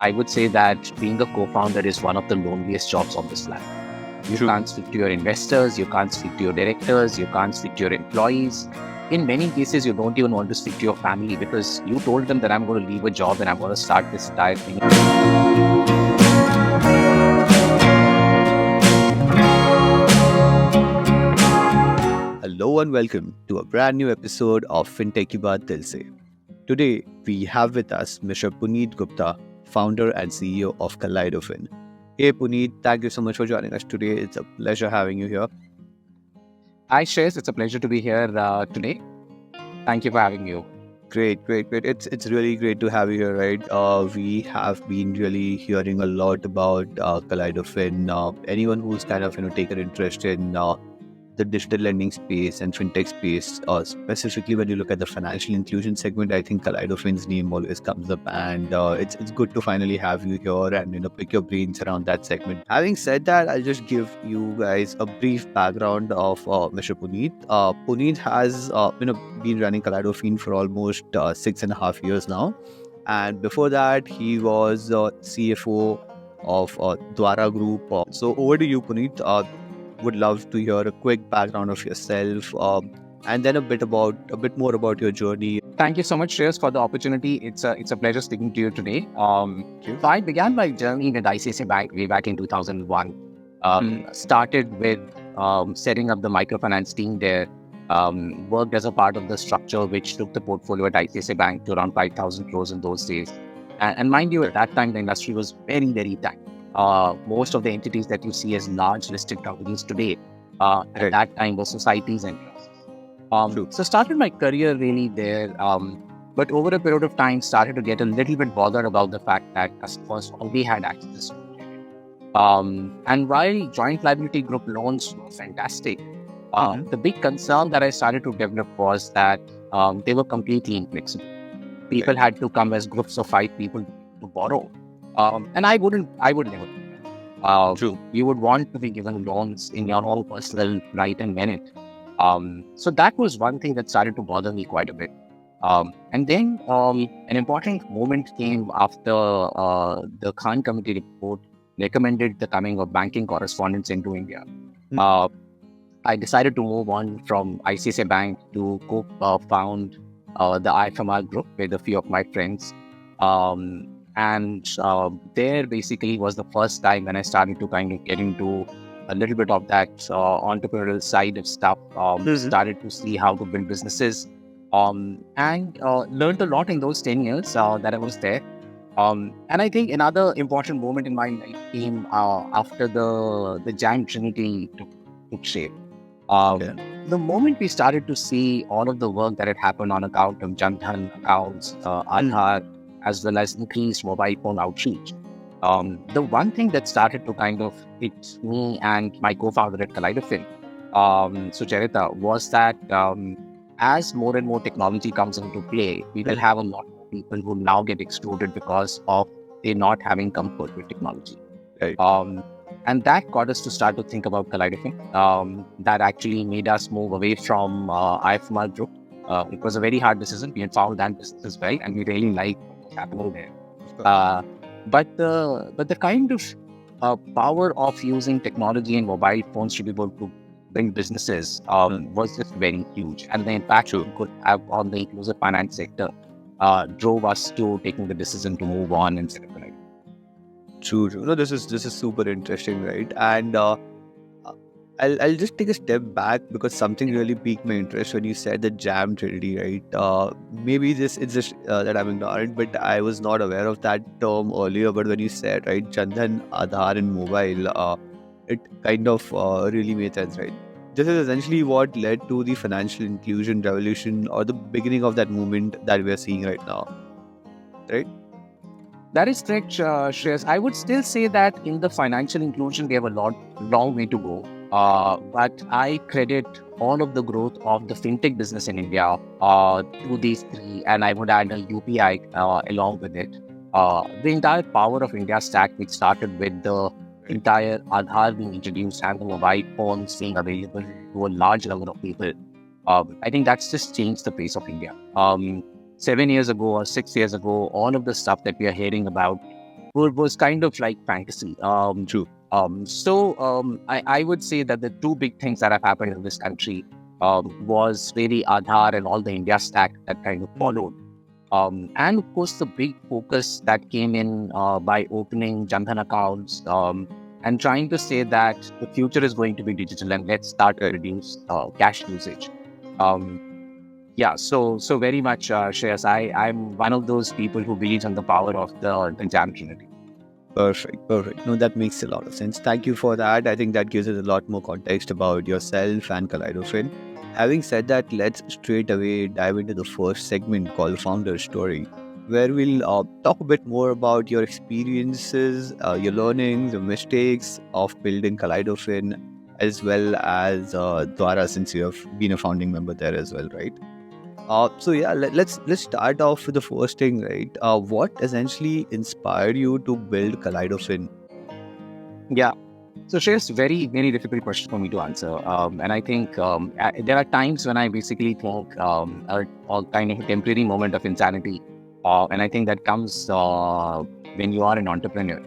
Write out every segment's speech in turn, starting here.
I would say that being a co-founder is one of the loneliest jobs on this planet. You True. can't speak to your investors, you can't speak to your directors, you can't speak to your employees. In many cases, you don't even want to speak to your family because you told them that I'm going to leave a job and I'm going to start this entire thing. Hello and welcome to a brand new episode of Fintech Ki Baat Dil Se. Today we have with us Mr. Puneet Gupta, founder and CEO of Kaleidofin. Hey Puneet, thank you so much for joining us today. It's a pleasure having you here. Hi, Shreyas. It's a pleasure to be here today. Thank you for having me. Great. It's really great to have you here, right? We have been really hearing a lot about Kaleidofin. Anyone who's kind of taken interest in the digital lending space and fintech space, specifically when you look at the financial inclusion segment, I think Kaleidofin's name always comes up, and it's good to finally have you here and pick your brains around that segment. Having said that, I'll just give you guys a brief background of Mr. Puneet. Puneet has been running Kaleidofin for almost 6.5 years now, and before that he was CFO of Dvara Group. So over to you, Puneet. Would love to hear a quick background of yourself, and then a bit more about your journey. Thank you so much, Shreyas, for the opportunity. It's a pleasure speaking to you today. So I began my journey with ICICI Bank way back in 2001. Started with setting up the microfinance team there. Worked as a part of the structure which took the portfolio at ICICI Bank to around 5,000 crores in those days. And mind you, at that time, the industry was very, very tight. Most of the entities that you see as large listed companies today, at that time, were societies and trusts. So started my career really there, but over a period of time, started to get a little bit bothered about the fact that customers only had access to credit. And while joint liability group loans were fantastic, the big concern that I started to develop was that they were completely inflexible. People had to come as groups of 5 people to borrow. And I would never. You would want to be given loans in your own personal right and merit. So that was one thing that started to bother me quite a bit. And then an important moment came after the Khan Committee report recommended the coming of banking correspondents into India. I decided to move on from ICICI Bank to co-found the IFMR group with a few of my friends. And there basically was the first time when I started to kind of get into a little bit of that entrepreneurial side of stuff. Started to see how to build businesses, and learned a lot in those 10 years that I was there. And I think another important moment in my life came after the Jam Trinity took shape. The moment we started to see all of the work that had happened on account of Jan Dhan accounts, Aadhaar, as well as increased mobile phone outreach. The one thing that started to kind of hit me and my co-founder at Kaleidofin, Sucharita, was that as more and more technology comes into play, we will have a lot more people who now get excluded because of they not having comfort with technology. Right. And that got us to start to think about Kaleidofin. That actually made us move away from IFMR group. It was a very hard decision. We had found that business as well, and we really liked happening there. But the kind of power of using technology and mobile phones to be able to build businesses was just very huge. And the impact it could have on the inclusive finance sector drove us to taking the decision to move on and set up Connect. True. No, this is super interesting, right? And I'll just take a step back because something really piqued my interest when you said the Jam Trinity, right? Maybe it's just that I'm ignorant, but I was not aware of that term earlier. But when you said, right, Jandhan, Aadhaar, and mobile, it kind of really made sense, right? This is essentially what led to the financial inclusion revolution or the beginning of that movement that we are seeing right now, right? That is correct, Shreyas. I would still say that in the financial inclusion, we have a long way to go. But I credit all of the growth of the fintech business in India to these 3, and I would add a UPI along with it. The entire power of India stack, which started with the entire Aadhaar being introduced and the mobile phones being available to a large number of people. I think that's just changed the pace of India. 7 years ago or 6 years ago, all of the stuff that we are hearing about was kind of like fantasy. True. I would say that the two big things that have happened in this country was really Aadhaar and all the India stack that kind of followed. And of course, the big focus that came in by opening Jan-Dhan accounts and trying to say that the future is going to be digital and let's start to reduce cash usage. So very much, Shreyas, I'm one of those people who believes in the power of the Jam Trinity. Perfect. No, that makes a lot of sense. Thank you for that. I think that gives us a lot more context about yourself and Kaleidofin. Having said that, let's straight away dive into the first segment called Founder Story, where we'll talk a bit more about your experiences, your learnings, your mistakes of building Kaleidofin, as well as Dvara, since you have been a founding member there as well, right? Let's start off with the first thing, right? What essentially inspired you to build Kaleidofin? Yeah. So, Shreyas, very, very difficult question for me to answer. And I think there are times when I basically think a kind of a temporary moment of insanity. And I think that comes when you are an entrepreneur.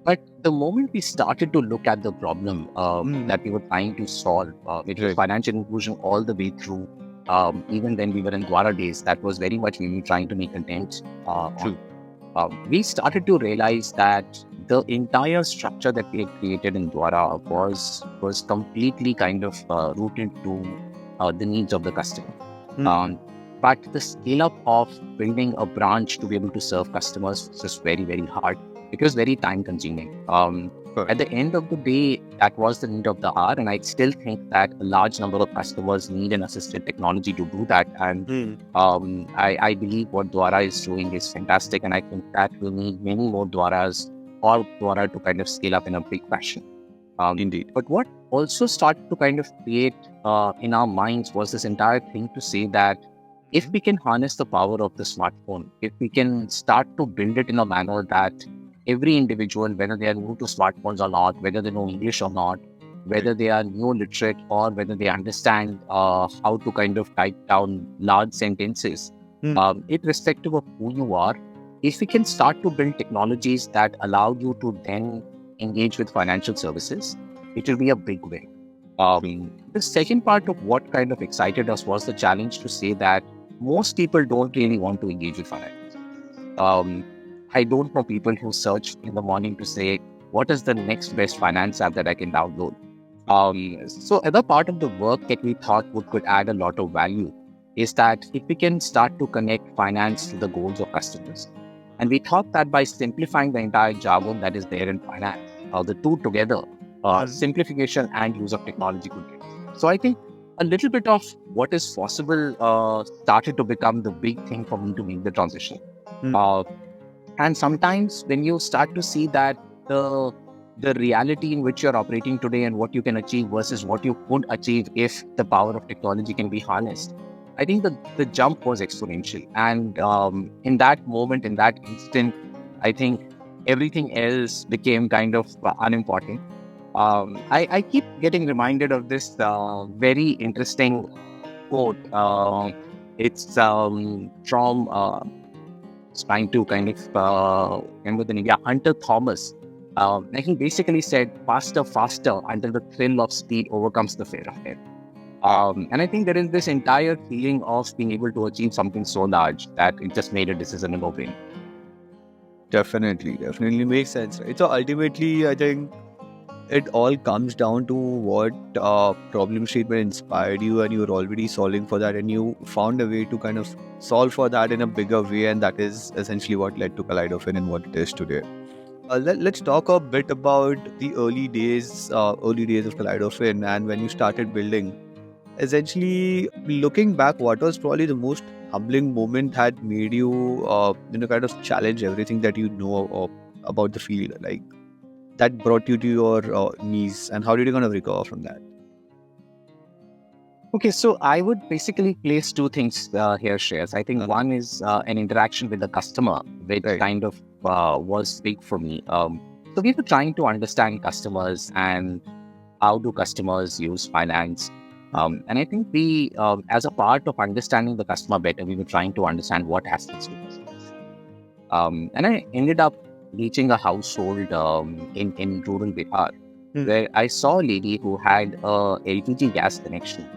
But the moment we started to look at the problem that we were trying to solve, which was financial inclusion all the way through, even when we were in Dwara days, that was very much we were trying to make a dent. We started to realize that the entire structure that we had created in Dwara was completely kind of rooted to the needs of the customer. But the scale up of building a branch to be able to serve customers was just very, very hard. It was very time consuming. At the end of the day, that was the need of the hour. And I still think that a large number of customers need an assisted technology to do that. And I believe what Dwara is doing is fantastic. And I think that we need many more Dwaras or Dwara to kind of scale up in a big fashion. Indeed. But what also started to kind of create in our minds was this entire thing to say that if we can harness the power of the smartphone, if we can start to build it in a manner that every individual, whether they are new to smartphones or not, whether they know English or not, whether they are new literate or whether they understand how to kind of type down large sentences, irrespective of who you are, if we can start to build technologies that allow you to then engage with financial services, it will be a big win. The second part of what kind of excited us was the challenge to say that most people don't really want to engage with finance. I don't know people who search in the morning to say, what is the next best finance app that I can download? So other part of the work that we thought could add a lot of value is that if we can start to connect finance to the goals of customers. And we thought that by simplifying the entire jargon that is there in finance, the two together, simplification and use of technology could get. So I think a little bit of what is possible started to become the big thing for me to make the transition. And sometimes when you start to see that the reality in which you're operating today and what you can achieve versus what you could achieve if the power of technology can be harnessed, I think the jump was exponential. And in that moment, in that instant, I think everything else became kind of unimportant. I keep getting reminded of this very interesting quote. It's from trying to kind of remember the name. Yeah, Hunter Thomas. He basically said, faster, faster, until the thrill of speed overcomes the fear of death. And I think there is this entire feeling of being able to achieve something so large that it just made a decision in no brain. Definitely makes sense, right? So ultimately, I think it all comes down to what problem statement inspired you, and you were already solving for that, and you found a way to kind of solve for that in a bigger way, and that is essentially what led to Kaleidofin and what it is today. Let's talk a bit about the early days of Kaleidofin and when you started building. Essentially, looking back, what was probably the most humbling moment that made you, kind of challenge everything that you know about the field, like that brought you to your knees, and how did you kind of recover from that? Okay, so I would basically place two things here, Shreyas. I think one is an interaction with the customer, which kind of was big for me. So we were trying to understand customers and how do customers use finance. And I think we, as a part of understanding the customer better, we were trying to understand what happens to customers. And I ended up reaching a household in rural Bihar, Hmm. where I saw a lady who had a LPG gas connection.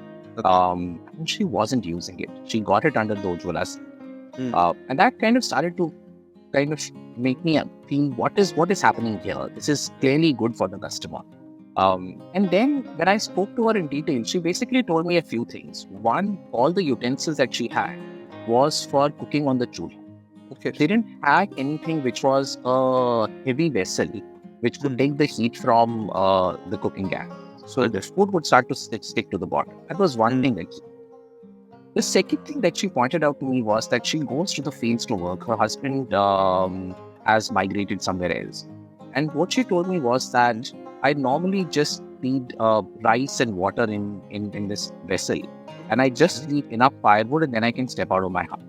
And she wasn't using it. She got it under the Ujjwala scheme. Hmm. And that kind of started to kind of make me feel what is happening here. This is clearly good for the customer. And then when I spoke to her in detail, she basically told me a few things. One, all the utensils that she had was for cooking on the chulha. Okay. They didn't have anything which was a heavy vessel which could take the heat from the cooking gas. So the food would start to stick to the bottom. That was one thing that the second thing that she pointed out to me was that she goes to the fields to work. Her husband has migrated somewhere else. And what she told me was that I normally just feed rice and water in this vessel. And I just need enough firewood and then I can step out of my house.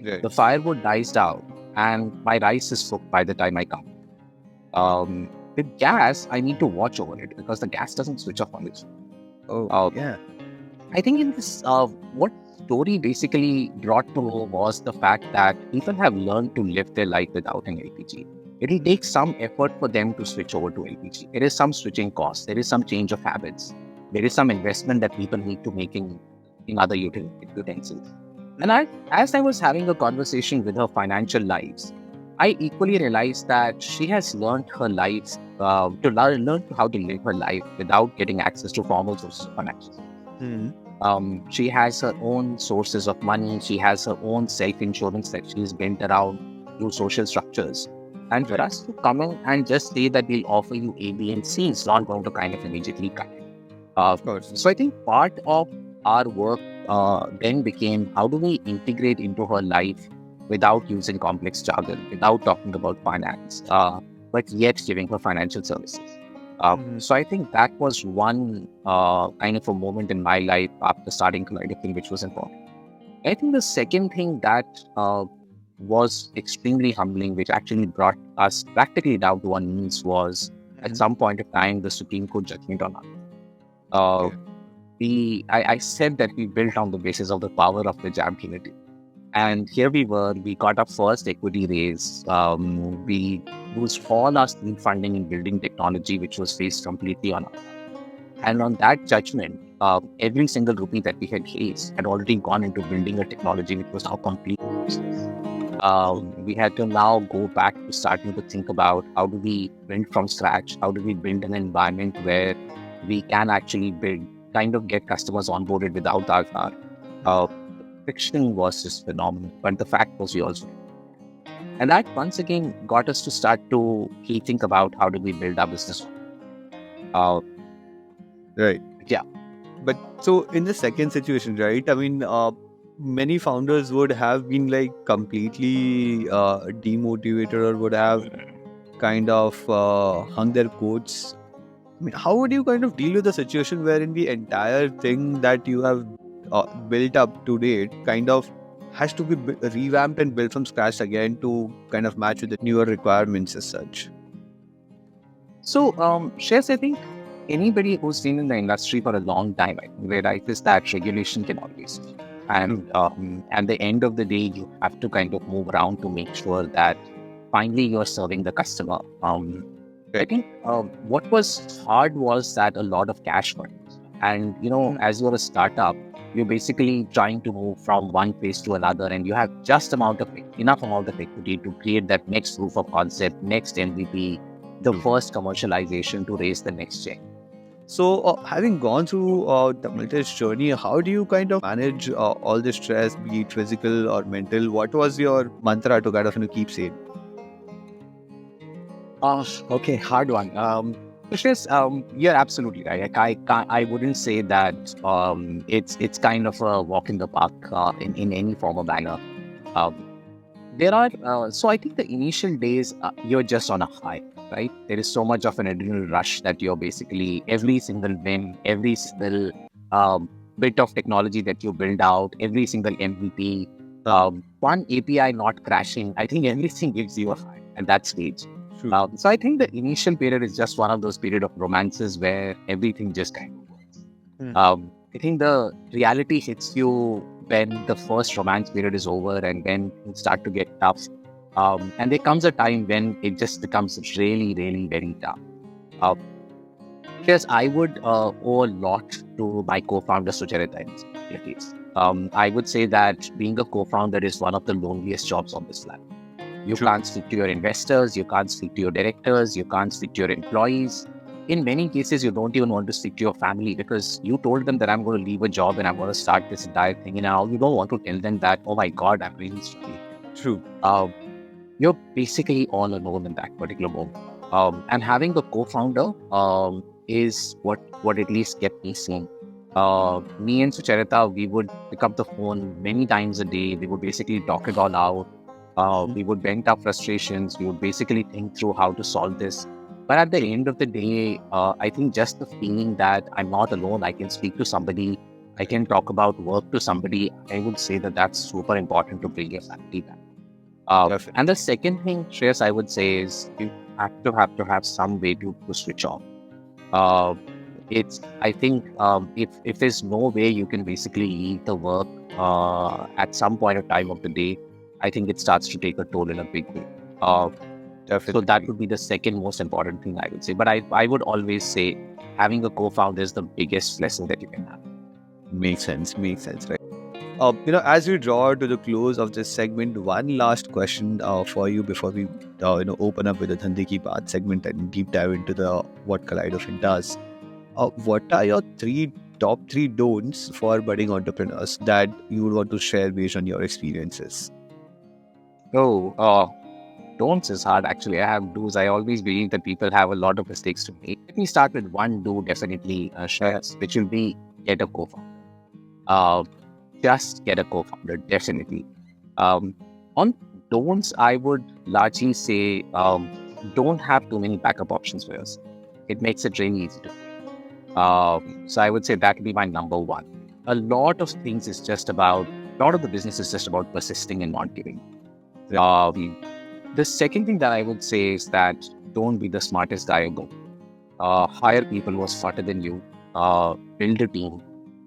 Right. The firewood dies down and my rice is cooked by the time I come. With gas, I need to watch over it because the gas doesn't switch off on its own. Yeah. I think in this, what story basically brought to me was the fact that people have learned to live their life without an LPG. It will take some effort for them to switch over to LPG. There is some switching costs. There is some change of habits. There is some investment that people need to make in other utensils. And as I was having a conversation with her financial lives, I equally realized that she has learned her life to learn how to live her life without getting access to formal sources of finance. She has her own sources of money. She has her own self-insurance that she's built around through social structures. And for us to come in and just say that we'll offer you A, B, and C is not going to kind of immediately cut it. Of course. So I think part of our work then became how do we integrate into her life without using complex jargon, without talking about finance, but yet giving her financial services. So I think that was one kind of a moment in my life after starting Kaleidofin, which was important. I think the second thing that was extremely humbling, which actually brought us practically down to our knees, was at some point of time the Supreme Court judgment on us. I said that we built on the basis of the power of the jam community. And here we were, we got our first equity raise. We used all our seed funding in building technology, which was based completely on us. And on that judgment, every single rupee that we had raised had already gone into building a technology which was now complete. We had to now go back to starting to think about how do we build from scratch? How do we build an environment where we can actually kind of get customers onboarded without our friction was just phenomenal. But the fact was we also. And that once again got us to start to think about how do we build our business. Right. Yeah. But so in the second situation, right? I mean, many founders would have been like completely demotivated or would have kind of hung their coats. I mean, how would you kind of deal with the situation wherein the entire thing that you have built up to date kind of has to be revamped and built from scratch again to kind of match with the newer requirements as such? So, Shez, I think anybody who's been in the industry for a long time realizes that regulation can always be. And at the end of the day, you have to kind of move around to make sure that finally you're serving the customer. I think what was hard was that a lot of cash burns. And, as you're a startup, you're basically trying to move from one phase to another, and you have just enough amount of equity to create that next proof of concept, next MVP, the first commercialization to raise the next check. So, having gone through the Milt's journey, how do you kind of manage all the stress, be it physical or mental? What was your mantra to kind of keep sane? Okay, hard one. You're absolutely right. I wouldn't say that it's kind of a walk in the park in any form or manner. So I think the initial days, you're just on a high, right? There is so much of an adrenaline rush that you're basically every single win, every single bit of technology that you build out, every single MVP, one API not crashing. I think everything gives you a high at that stage. So I think the initial period is just one of those period of romances where everything just kind of works. I think the reality hits you when the first romance period is over and when things start to get tough. And there comes a time when it just becomes really, really very tough. Uh, yes, I would owe a lot to my co-founder Sucharita in this particular case. I would say that being a co-founder is one of the loneliest jobs on this planet. You can't speak to your investors, you can't speak to your directors, you can't speak to your employees. In many cases, you don't even want to speak to your family because you told them that I'm going to leave a job and I'm going to start this entire thing. And now you don't want to tell them that, oh my God, I'm really struggling. True. You're basically all alone in that particular moment. And having a co-founder is what at least kept me sane. Me and Sucharita, we would pick up the phone many times a day. We would basically talk it all out. We would vent our frustrations. We would basically think through how to solve this. But at the end of the day, I think just the feeling that I'm not alone, I can speak to somebody, I can talk about work to somebody, I would say that that's super important to bring your sanity back. And the second thing, Shreyas, I would say is you have to have some way to switch off. I think if there's no way you can basically leave the work at some point of time of the day, I think it starts to take a toll in a big way. So that would be the second most important thing I would say. But I would always say having a co-founder is the biggest lesson that you can have. Makes sense, right? As we draw to the close of this segment, one last question for you before we open up with the Dhande Ki Baat segment and deep dive into the what Kaleidofin does. What are your top three don'ts for budding entrepreneurs that you would want to share based on your experiences? Don'ts is hard actually. I have do's. I always believe that people have a lot of mistakes to make. Let me start with one do definitely, Shreyas, which will be get a co-founder. Just get a co-founder, definitely. On don'ts, I would largely say don't have too many backup options for yourself. It makes it really easy to so I would say that would be my number one. A lot of the business is just about persisting and not giving. The second thing that I would say is that don't be the smartest guy you go. Hire people who are smarter than you. Build a team.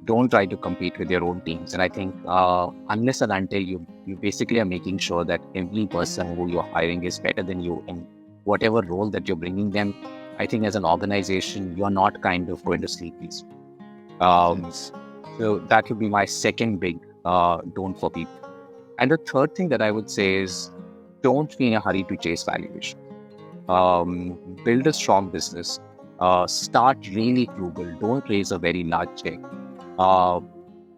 Don't try to compete with your own teams. And I think unless and until you basically are making sure that every person who you're hiring is better than you in whatever role that you're bringing them, I think as an organization, you're not kind of going to sleep peacefully. So that would be my second big don't for people. And the third thing that I would say is don't be in a hurry to chase valuation. Build a strong business. Start really frugal. Don't raise a very large check.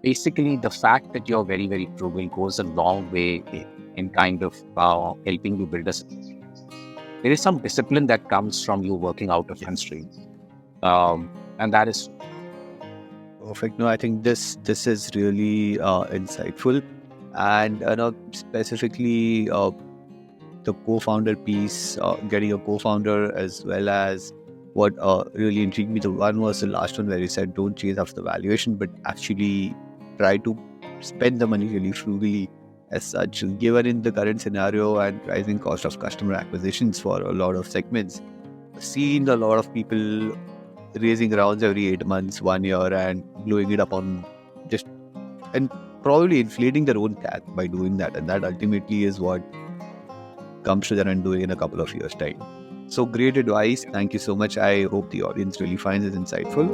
Basically, the fact that you're very, very frugal goes a long way in kind of helping you build a success. There is some discipline that comes from you working out of constraints. And that is perfect. No, I think this is really insightful. And specifically the co-founder piece, getting a co-founder, as well as what really intrigued me. The one was the last one where you said don't chase after the valuation, but actually try to spend the money really frugally as such. Given in the current scenario and rising cost of customer acquisitions for a lot of segments, seen a lot of people raising rounds every 8 months, 1 year, and blowing it up on and probably inflating their own CAC by doing that. And that ultimately is what comes to their undoing in a couple of years' time. So great advice. Thank you so much. I hope the audience really finds it insightful.